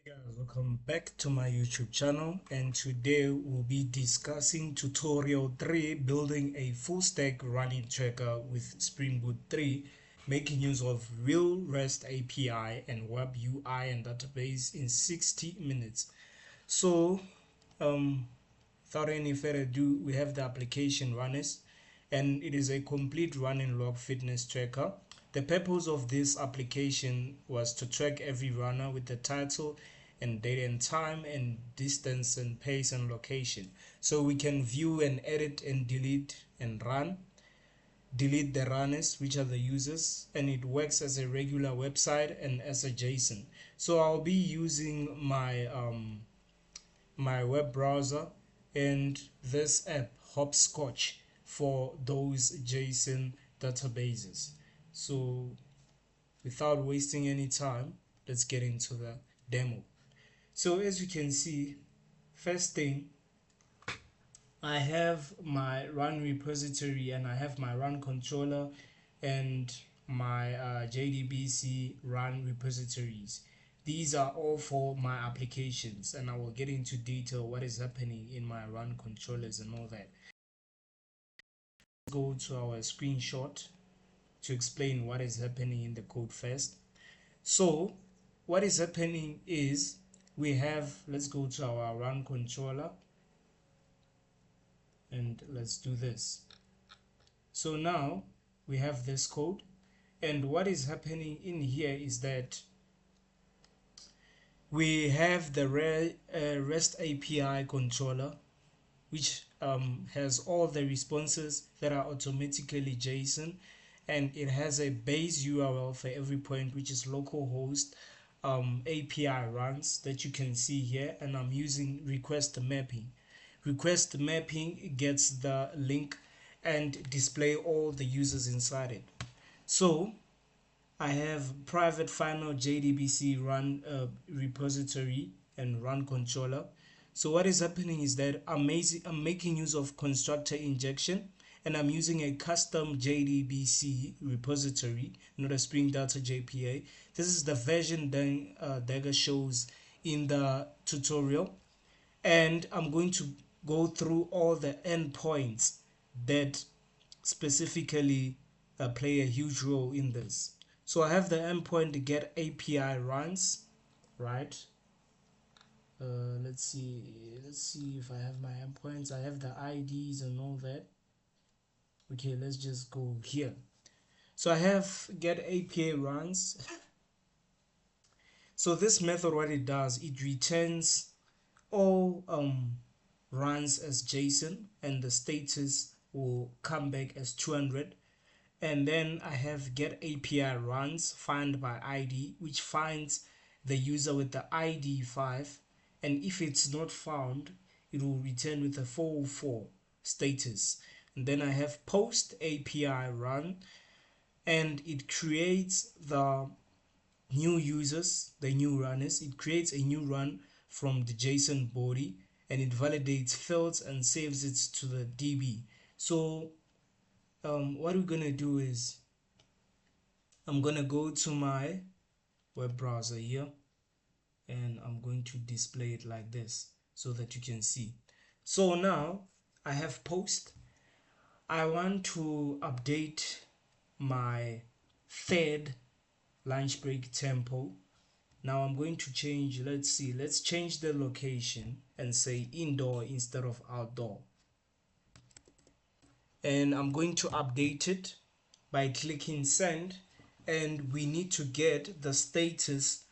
Guys, welcome back to my YouTube channel, and today we'll be discussing tutorial 3, building a full stack running tracker with Spring Boot 3, making use of real REST API and web UI and database in 60 minutes. So without any further ado, we have the application runners, and it is a complete running log fitness tracker. The purpose of this application was to track every runner with the title and date and time and distance and pace and location, so we can view and edit and delete and delete the runners, which are the users, and it works as a regular website and as a JSON. So I'll be using my web browser and this app Hopscotch for those JSON databases. So without wasting any time, let's get into the demo. So as you can see, first thing, I have my run repository and I have my run controller and my JDBC run repositories. These are all for my applications, and I will get into detail what is happening in my run controllers and all that. Go to our screenshot to explain what is happening in the code first. So what is happening is we have, let's go to our run controller and let's do this. So now we have this code, and what is happening in here is that we have the REST API controller, which has all the responses that are automatically JSON, and it has a base URL for every point, which is localhost API runs that you can see here, and I'm using request mapping. Request mapping gets the link and display all the users inside it. So I have private final JDBC run repository and run controller. So what is happening is that I'm making use of constructor injection, and I'm using a custom JDBC repository, not a Spring Data JPA. This is the version Dagger shows in the tutorial, and I'm going to go through all the endpoints that specifically play a huge role in this. So I have the endpoint get API runs, right? Let's see if I have my endpoints. I have the IDs and all that. Okay, let's just go here. So I have get API runs. So this method, what it does, it returns all runs as JSON, and the status will come back as 200. And then I have get API runs find by ID, which finds the user with the ID 5, and if it's not found, it will return with a 404 status. And then I have post API run, and it creates the new users, the new runners. It creates a new run from the JSON body, and it validates fields and saves it to the DB. So what we're gonna do is I'm gonna go to my web browser here, and I'm going to display it like this so that you can see. So now I have post. I want to update my third lunch break tempo. Now I'm going to change, let's change the location and say indoor instead of outdoor. And I'm going to update it by clicking send, and we need to get the status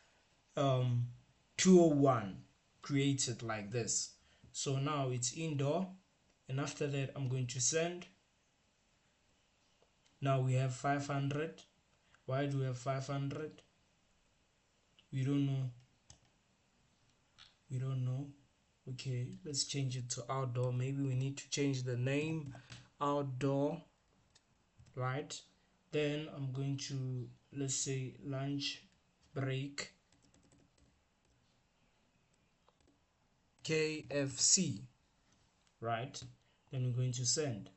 201 created like this. So now it's indoor, and after that I'm going to send. Now we have 500. Why do we have 500? We don't know. Okay, let's change it to outdoor. Maybe we need to change the name outdoor, right? Then I'm going to, let's say, lunch break KFC, right? Then we're going to send.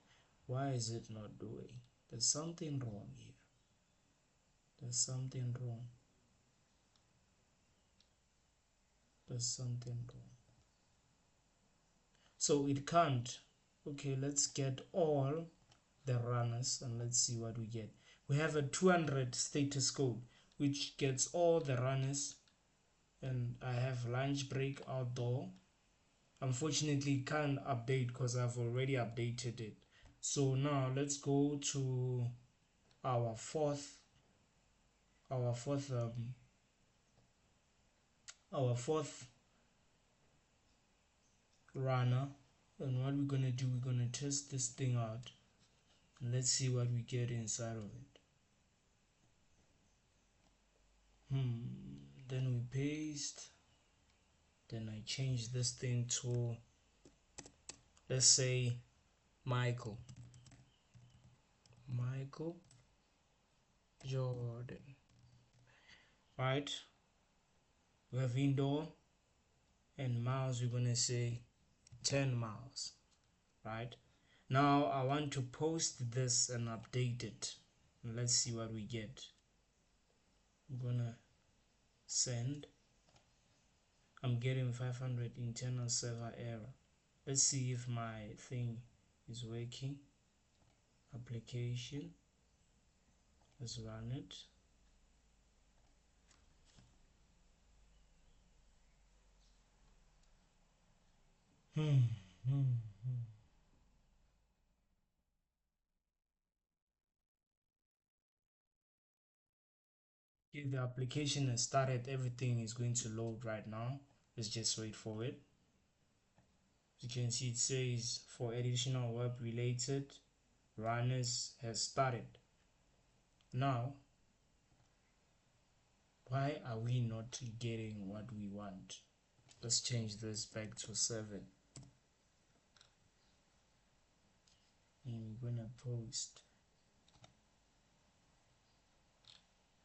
Why is it not doing? There's something wrong here. There's something wrong. There's something wrong. So it can't. Okay, let's get all the runners and let's see what we get. We have a 200 status code which gets all the runners, and I have lunch break outdoor. Unfortunately it can't update because I've already updated it. So now let's go to our fourth our fourth runner, and what we're gonna do, we're gonna test this thing out and let's see what we get inside of it. Then we paste, then I change this thing to, let's say, Michael Jordan, right? We have indoor, and miles we're gonna say 10 miles, right? Now I want to post this and update it. Let's see what we get. I'm gonna send. I'm getting 500 internal server error. Let's see if my thing is working. Application, let's run it. Okay, the application has started. Everything is going to load right now. Let's just wait for it. As you can see, it says for additional web related runners has started. Now, why are we not getting what we want? Let's change this back to 7. And we're gonna post.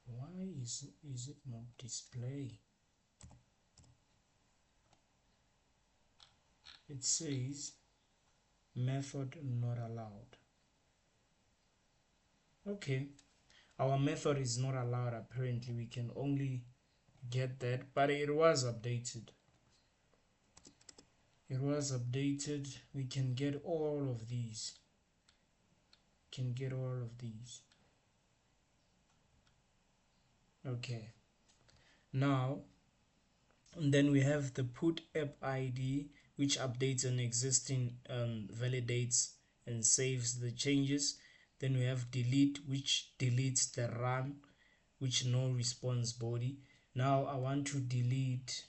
Why is it not display? It says method not allowed. Okay, our method is not allowed. Apparently we can only get that, but it was updated. We can get all of these. Okay, now, and then we have the put app ID, which updates an existing, validates and saves the changes. Then we have delete, which deletes the run, which no response body. Now I want to delete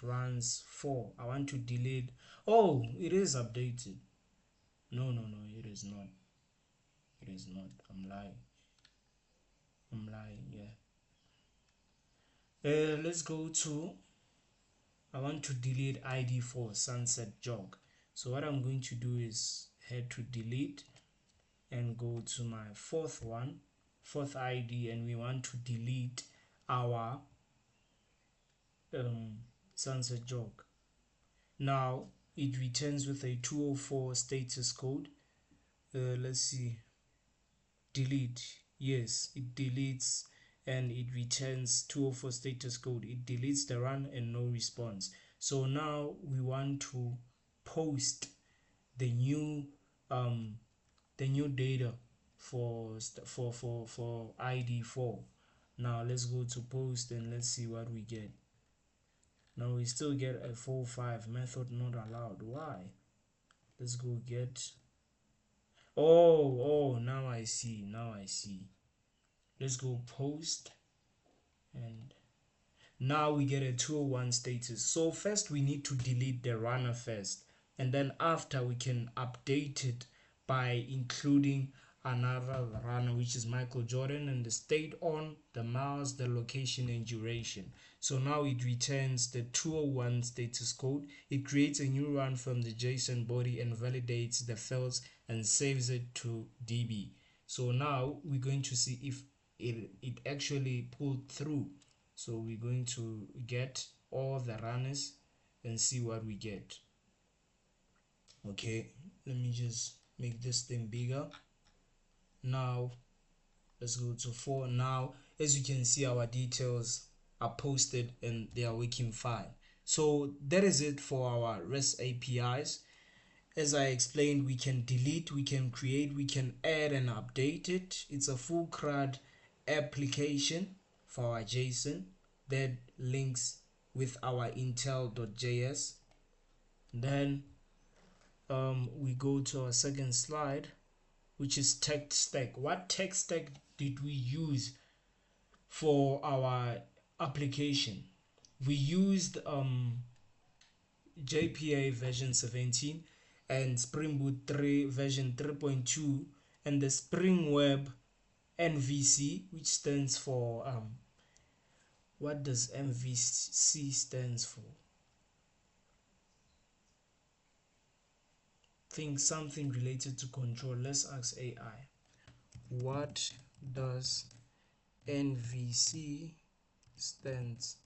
runs 4. I want to delete. Oh, it is updated. No, it is not. I'm lying. Yeah. Let's go to, I want to delete ID 4 sunset jog. So what I'm going to do is head to delete and go to my fourth ID, and we want to delete our sunset jog. Now it returns with a 204 status code. Let's see, delete. Yes, it deletes and it returns 204 status code. It deletes the run and no response. So now we want to post the new data for ID 4. Now let's go to post and let's see what we get. Now we still get a 4.5 method not allowed. Why? Let's go get. Oh, now I see. Let's go post, and now we get a 201 status. So first we need to delete the runner first, and then after we can update it by including another runner, which is Michael Jordan, and the state on, the miles, the location, and duration. So now it returns the 201 status code. It creates a new run from the JSON body and validates the fields and saves it to DB. So now we're going to see if it actually pulled through. So we're going to get all the runners and see what we get. Okay, let me just make this thing bigger. Now let's go to 4. Now as you can see, our details are posted and they are working fine. So that is it for our REST APIs. As I explained, we can delete, we can create, we can add and update it. It's a full CRUD application for our JSON that links with our intel.js. Then we go to our second slide, which is tech stack. What tech stack did we use for our application? We used JPA version 17 and Spring Boot 3 version 3.2 and the Spring Web MVC, which stands for what does MVC stands for? Think something related to control. Let's ask AI. What does MVC stands for?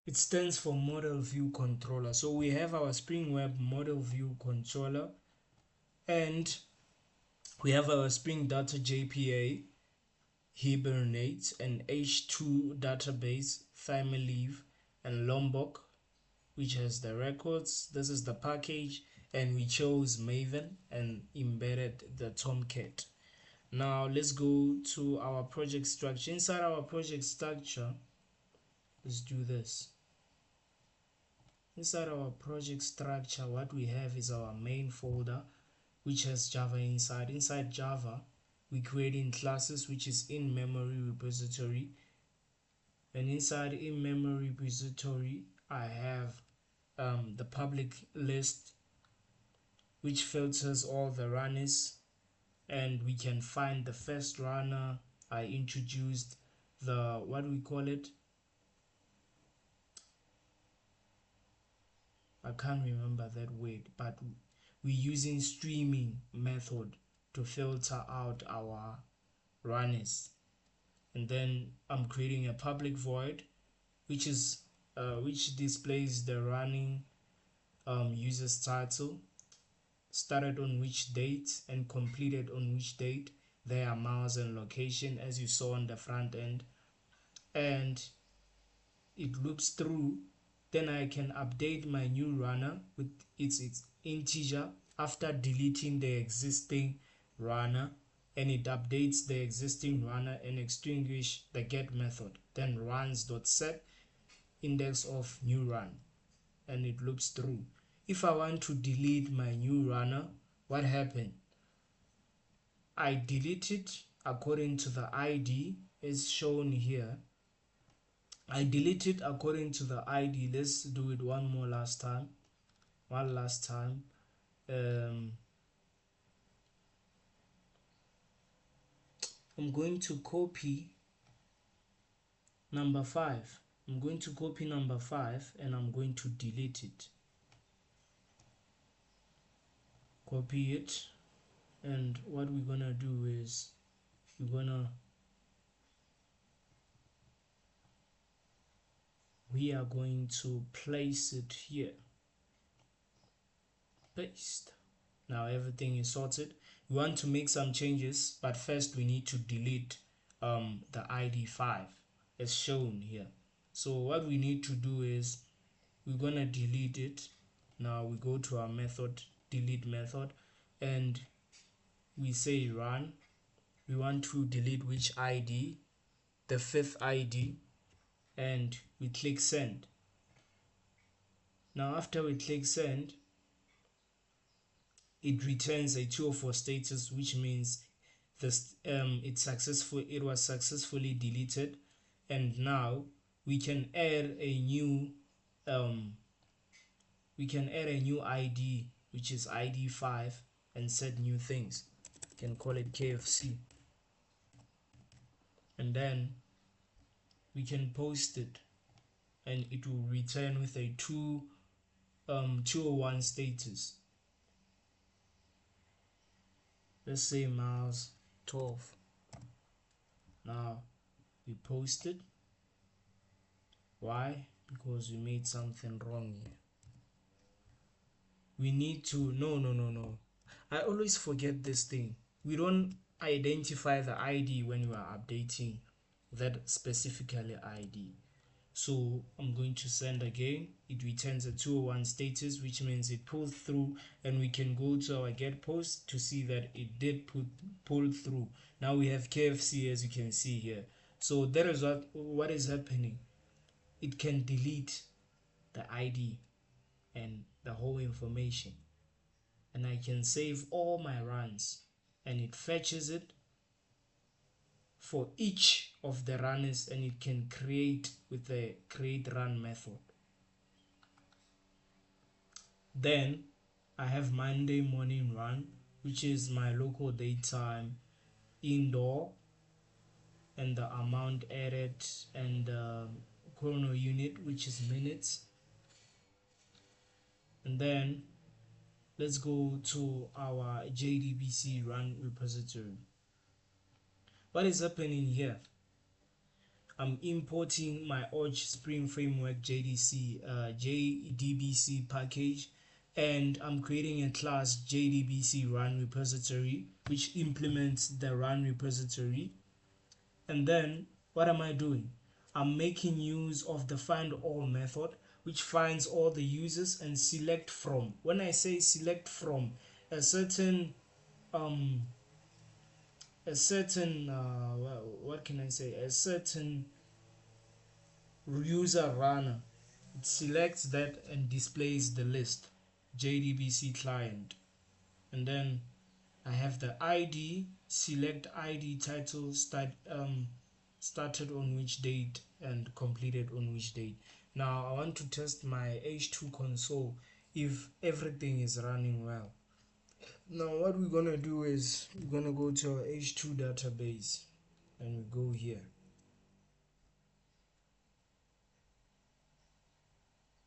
It stands for Model View Controller. So we have our Spring Web Model View Controller, and we have our Spring Data JPA, Hibernate, and H2 database, Thymeleaf, and Lombok, which has the records. This is the package, and we chose Maven and embedded the Tomcat. Now let's go to our project structure. Inside our project structure, let's do this. Inside our project structure, what we have is our main folder, which has Java inside. Inside Java, we creating classes, which is in-memory repository. And inside in-memory repository, I have the public list, which filters all the runners, and we can find the first runner. I introduced the, what we call it, I can't remember that word, but we're using streaming method to filter out our runners. And then I'm creating a public void, which is which displays the running user's title, started on which date and completed on which date, their miles and location, as you saw on the front end, and it loops through. Then I can update my new runner with its integer after deleting the existing runner, and it updates the existing runner and extinguish the get method. Then runs.set index of new run, and it loops through. If I want to delete my new runner, what happened? I delete it according to the ID as shown here. I delete it according to the ID. Let's do it one last time. I'm going to copy number 5. I'm going to copy number 5 and I'm going to delete it. Copy it, and what we're gonna do is we are going to place it here. Paste. Now everything is sorted. We want to make some changes, but first we need to delete the ID 5 as shown here. So what we need to do is we're gonna delete it. Now we go to our method, delete method, and we say run. We want to delete which ID? The 5th ID, and we click send. Now after we click send, it returns a 204 status, which means this it was successfully deleted. And now we can add a new ID, which is ID 5, and set new things. You can call it KFC, and then we can post it, and it will return with a 201 status. Let's say miles 12. Now we post it. Why? Because we made something wrong here. We need to no. I always forget this thing. We don't identify the ID when you are updating that specifically ID. So I'm going to send again. It returns a 201 status, which means it pulled through, and we can go to our get post to see that it did pull through. Now we have KFC, as you can see here. So that is what is happening. It can delete the ID and the whole information, and I can save all my runs, and it fetches it for each of the runners, and it can create with the create run method. Then I have Monday morning run, which is my local daytime indoor, and the amount added, and chrono unit, which is minutes. And then let's go to our JDBC run repository. What is happening here? I'm importing my Arch Spring Framework JDBC package, and I'm creating a class JDBC run repository which implements the run repository. And then what am I doing? I'm making use of the find all method, which finds all the users and select from. When I say select from, a certain what can I say, a certain user runner, it selects that and displays the list, JDBC client. And then I have the ID, select ID title, started on which date and completed on which date. Now I want to test my H2 console if everything is running well. Now what we're gonna do is we're gonna go to our H2 database, and we go here,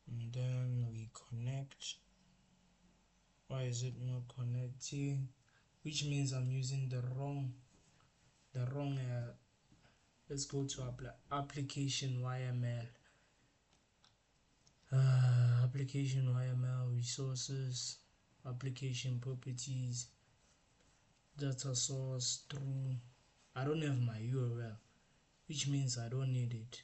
and then we connect. Why is it not connecting? Which means I'm using the wrong let's go to application YML, application YML resources, application properties, data source through. I don't have my URL, which means I don't need it.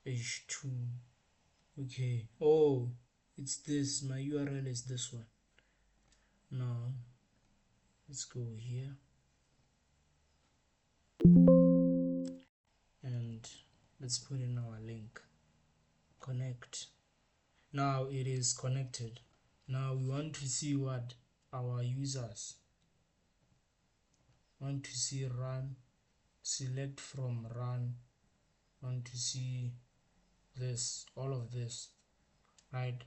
H2. Okay. Oh, it's this. My URL is this one. Now let's go here and let's put in our link. Connect. Now it is connected. Now we want to see what our users want to see. Run, select from run, want to see this, all of this, right?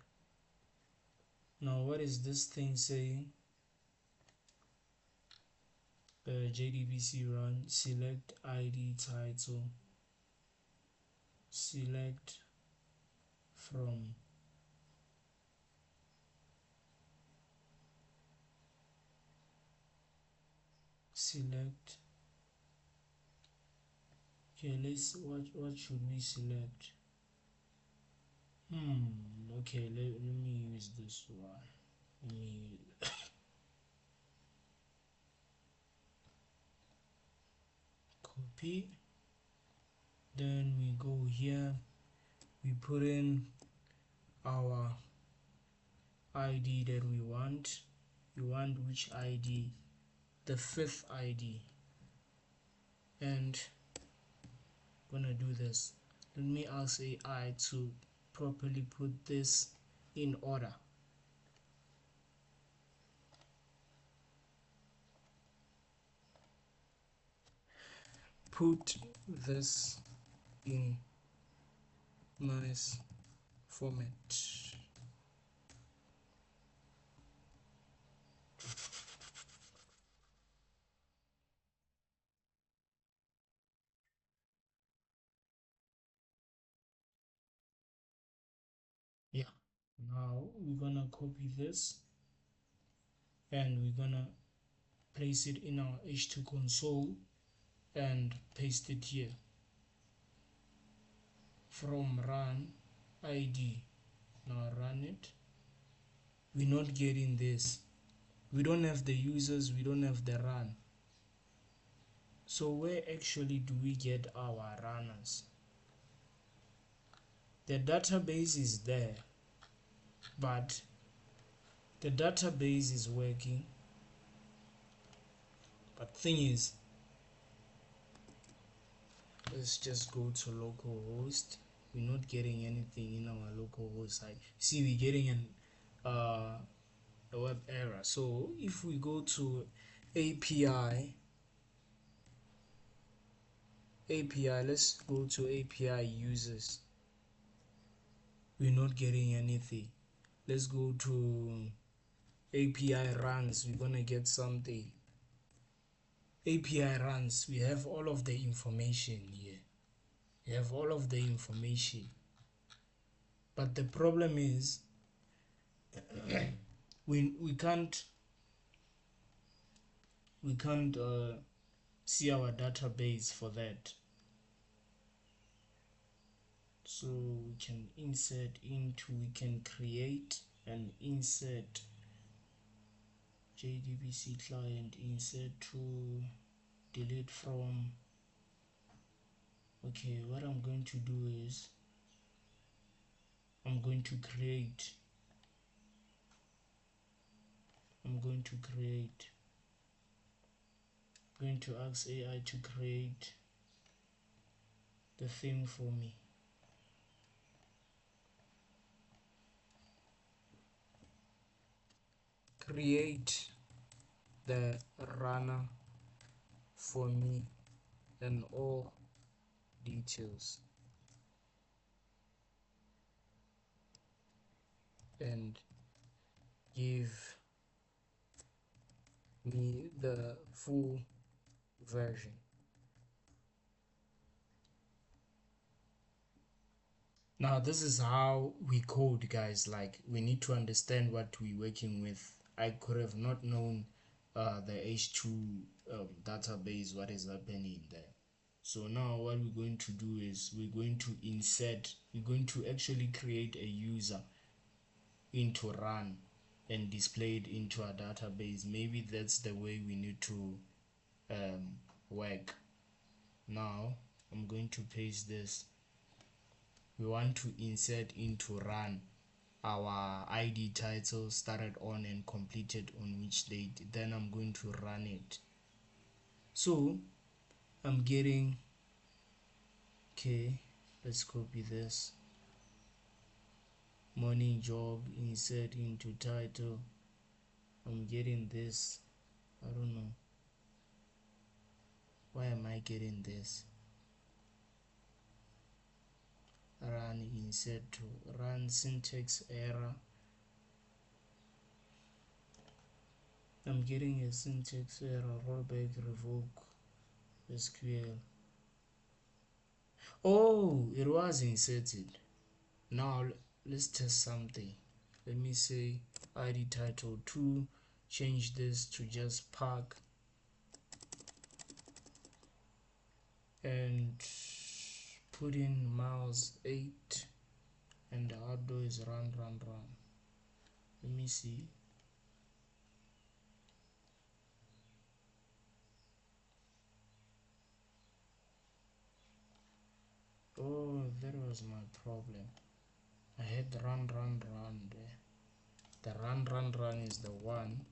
Now what is this thing saying? JDBC run, select ID title, select from, select. Okay, let's what should we select? Okay, let me use this one. Let me copy. Then we go here, we put in our ID that we want. Which ID? The 5th ID. And gonna do this. Let me ask AI to properly put this in order. Put this in nice format. Yeah, now we're gonna copy this and we're gonna place it in our H2 console and paste it here. from run id. Now run it. We're not getting this. We don't have the users, we don't have the run. So where actually do we get our runners? The database is there, but the database is working, but thing is, let's just go to localhost. We're not getting anything in our localhost side. See, we're getting a web error. So if we go to API, let's go to API users. We're not getting anything. Let's go to API runs. We're gonna get something. API runs. We have all of the information here. We have all of the information. But the problem is we can't see our database for that. So we can insert into, we can create and insert JDBC client, insert to, delete from. Okay, what I'm going to do is I'm going to ask AI to create the thing for me. Create the runner for me and all details, and give me the full version. Now this is how we code, guys. Like, we need to understand what we're working with. I could have not known the H2 database, what is happening there. So now what we're going to do is we're going to actually create a user into run and display it into a database. Maybe that's the way we need to work. Now I'm going to paste this. We want to insert into run our ID title started on and completed on which date. Then I'm going to run it. So I'm getting, okay, let's copy this. Morning job, insert into title. I'm getting this. I don't know why am I getting this. Run, insert to run, syntax error. I'm getting a syntax error, rollback, revoke, SQL. Oh, it was inserted. Now let's test something. Let me say ID title 2, change this to just park, and put in miles 8, and the outdoor is run. Let me see. Oh, that was my problem. I had run there. The run is the one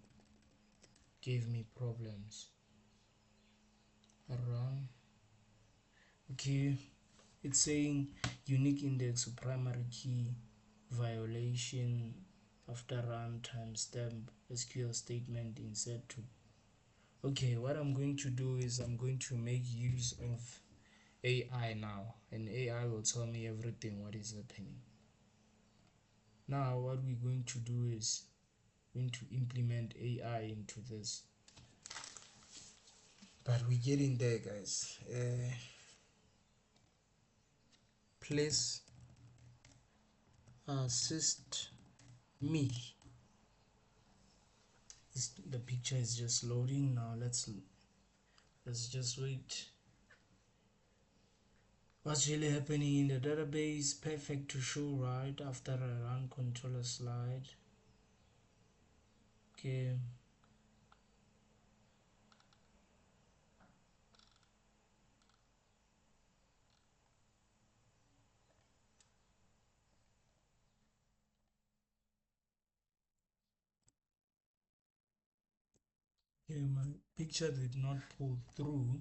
gave me problems. Run. Okay, it's saying unique index of primary key violation after run timestamp SQL statement insert to. Okay, what I'm going to do is I'm going to make use of AI now, and AI will tell me everything what is happening. Now what we're going to do is going to implement AI into this, but we're getting there, guys. Please assist me. The picture is just loading now. Let's just wait. what's really happening in the database. Perfect to show right after I run controller slide. Okay. Okay, my picture did not pull through.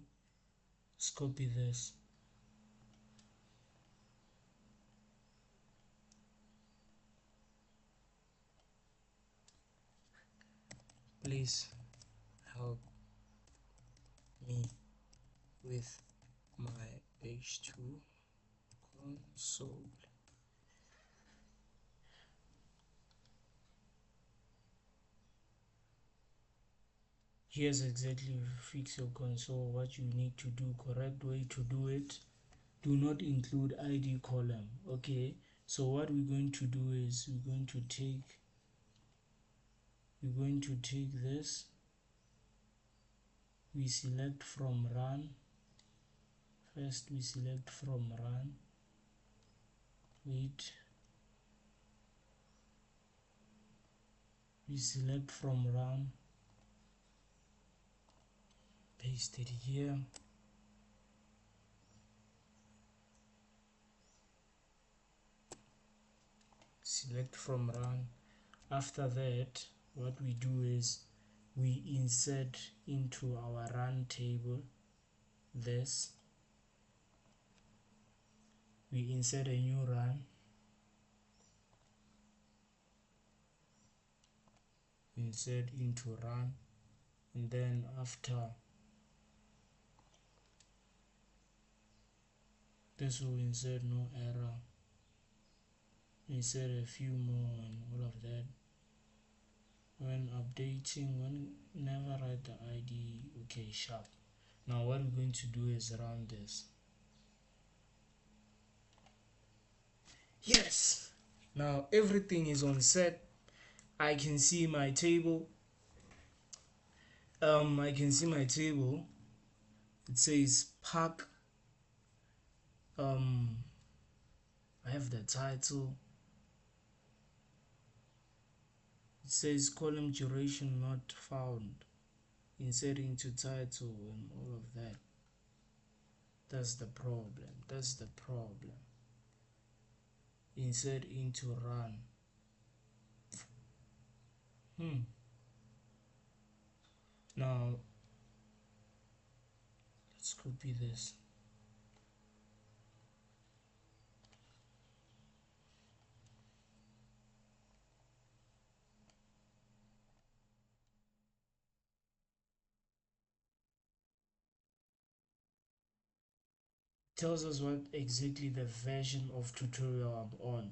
Let's copy this. Please help me with my H2 console. Here's exactly fix your console, what you need to do, correct way to do it. Do not include ID column. Okay, so what we're going to do is we're going to take this, we select from run. First we select from run, wait, we select from run, paste it here, select from run. After that, what we do is we insert into our run table this, we insert a new run, insert into run, and then after this will insert no error, insert a few more and all of that. When updating, never write the ID. Okay, sharp. Now what we're going to do is run this. Yes, now everything is on set. I can see my table. I can see my table. It says park. I have the title. It says column duration not found. Insert into title and all of that. That's the problem. That's the problem. Insert into run. Now let's copy this. Tells us what exactly the version of tutorial I'm on.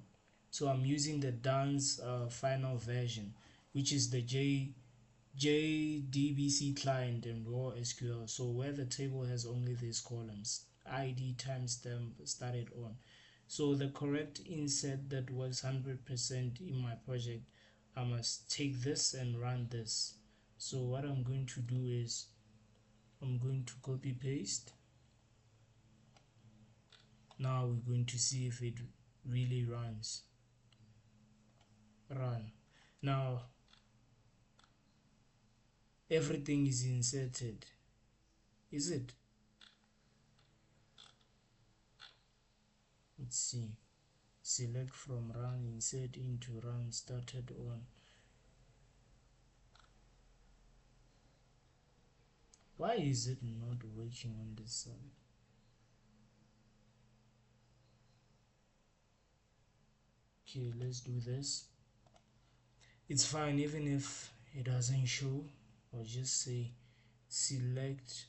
So I'm using the dance final version, which is the JDBC client and raw SQL. So where the table has only these columns, ID, timestamp, started on. So the correct insert that works 100% in my project, I must take this and run this. So what I'm going to do is I'm going to copy paste. Now we're going to see if it really runs. Run. Now everything is inserted. Is it? Let's see. Select from run, insert into run, started on. Why is it not working on this side? Okay, let's do this. It's fine even if it doesn't show. I'll just say select.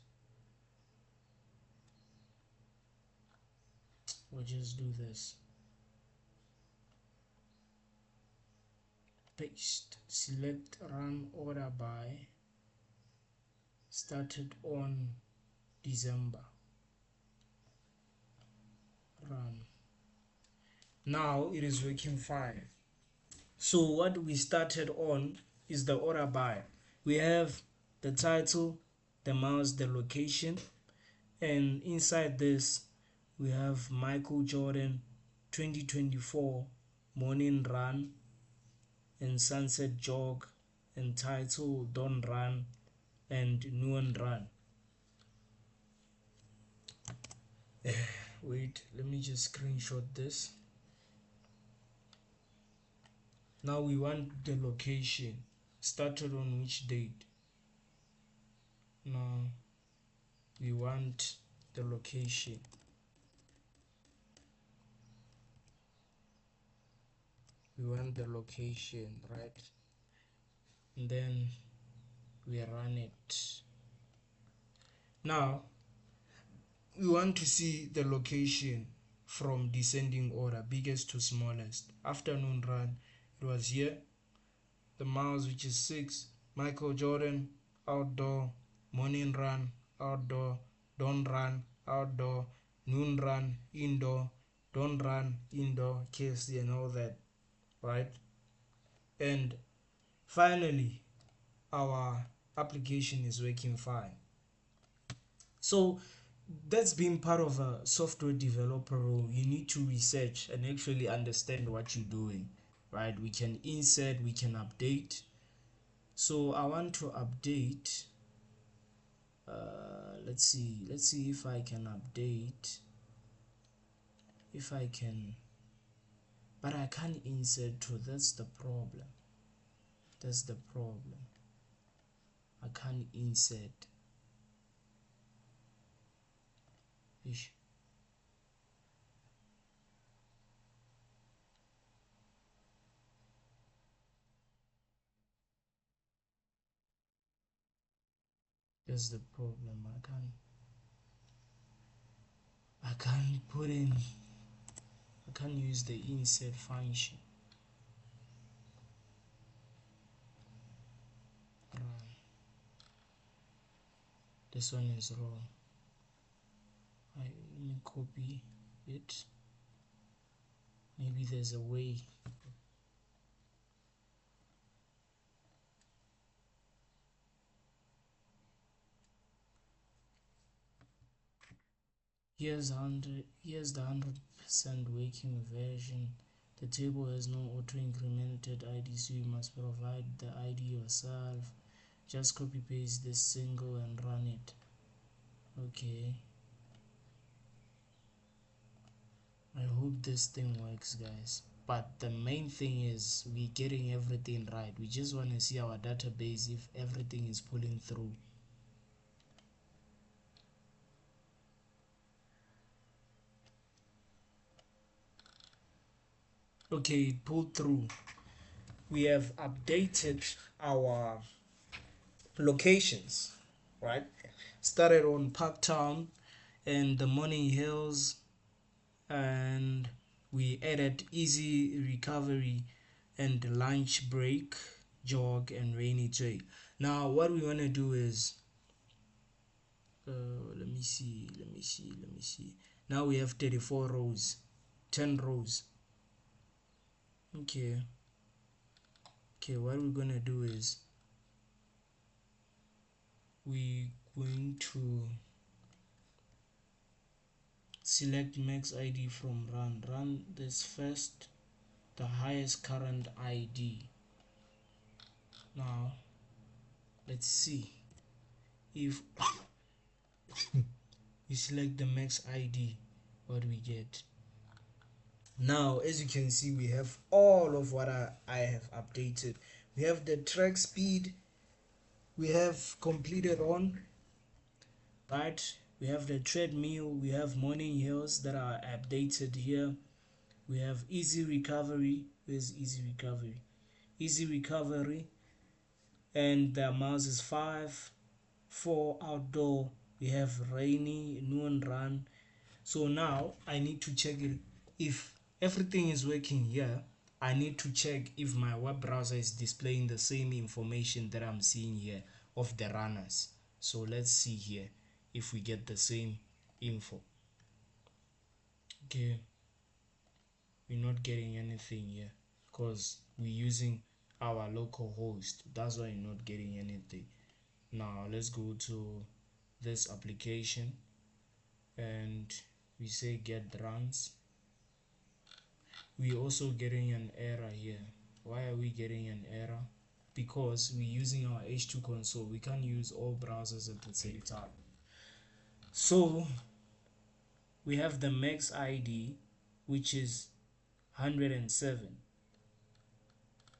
We'll just do this. Paste. Select run order by started on December. Run. Now it is working fine. So what we started on is the order by. We have the title, the mouse, the location, and inside this we have Michael Jordan 2024 morning run and sunset jog, entitled Dawn Run and Noon Run. Wait, let me just screenshot this. Now we want the location. Started on which date? Now we want the location. We want the location, right? And then we run it. Now we want to see the location from descending order, biggest to smallest. Afternoon run, it was here. The miles, which is 6. Michael Jordan, outdoor. Morning run, outdoor. Dawn run, outdoor. Noon run, indoor. Dawn run, indoor. KFC and all that, right? And finally, our application is working fine. So that's being part of a software developer role. You need to research and actually understand what you're doing, right? We can insert, we can update. So I want to update. Let's see if I can update, if I can, but I can't insert to. That's the problem. I can't insert. Ish. That's the problem. I can't put in, I can't use the insert function. This one is wrong. Let me copy it. Maybe there's a way. Here's the 100% working version. The table has no auto-incremented ID, so you must provide the ID yourself. Just copy paste this single and run it. Okay. I hope this thing works, guys. But the main thing is we're getting everything right. We just want to see our database if everything is pulling through. Okay, it pulled through. We have updated our locations, right? Started on Parktown and the Morning Hills, and we added easy recovery and lunch break, jog, and rainy day. Now what we want to do is let me see. Now we have 34 rows, 10 rows. Okay, what we're gonna do is we're going to select max ID from run this first, the highest current ID. Now let's see if we select the max ID, what we get. Now as you can see, we have all of what I have updated. We have the track speed, we have completed on, right? We have the treadmill, we have morning hills that are updated here. We have easy recovery. Where's easy recovery? Easy recovery, and the mouse is 5. 4 outdoor. We have rainy, noon run. So now I need to check it. If everything is working here, I need to check if my web browser is displaying the same information that I'm seeing here of the runners. So let's see here if we get the same info. Okay, we're not getting anything here because we're using our local host. That's why you're not getting anything. Now let's go to this application and we say get runs. We also getting an error here. Why are we getting an error? Because we're using our H2 console. We can't use all browsers at the same time. So we have the max ID, which is 107.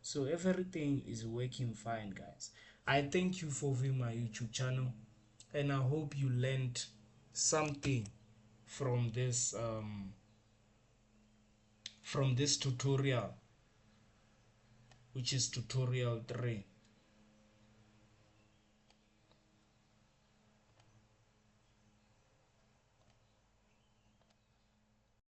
So everything is working fine, guys. I thank you for viewing my YouTube channel, and I hope you learned something from this tutorial, which is tutorial 3.